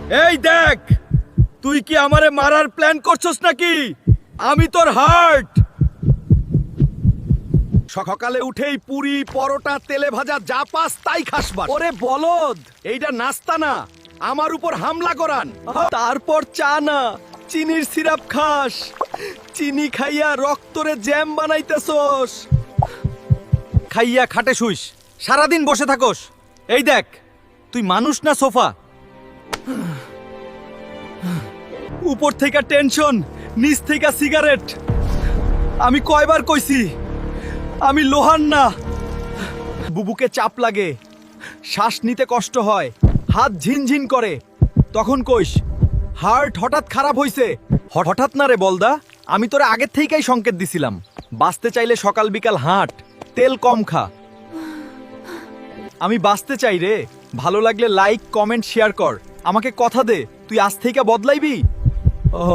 এই দেখ, তুই কি আমারে মারার প্ল্যান করছস নাকি? আমি তোর হার্ট। সকালে উঠেই পুরি পরোটা তেলে ভাজা যা পাস তাই খাসবার। ওরে বলদ, এইটা নাস্তা না, আমার উপর হামলা করান। তারপর চা না, চিনির সিরাপ খাস। চিনি খাইয়া রক্তরে জ্যাম বানাইতেছস। খাইয়া খাটে শুইস, সারাদিন বসে থাকোস। এই দেখ, তুই মানুষ না সোফা। উপর থেকে টেনশন, নিচ থেকে সিগারেট। আমি কয়বার কইছি আমি লোহার না। বুবুকে চাপ লাগে, শ্বাস নিতে কষ্ট হয়, হাত ঝিনঝিন করে। তখন কইস হার্ট হঠাৎ খারাপ হইছে। হঠাৎ না রে বলদা, আমি তোরে আগের থেকেই সংকেত দিছিলাম। বাঁচতে চাইলে সকাল বিকাল হাঁট, তেল কম খা। আমি বাঁচতে চাই রে। ভালো লাগলে লাইক কমেন্ট শেয়ার কর। আমাকে কথা দে, তুই আজ থেকে বদলাইবি। ও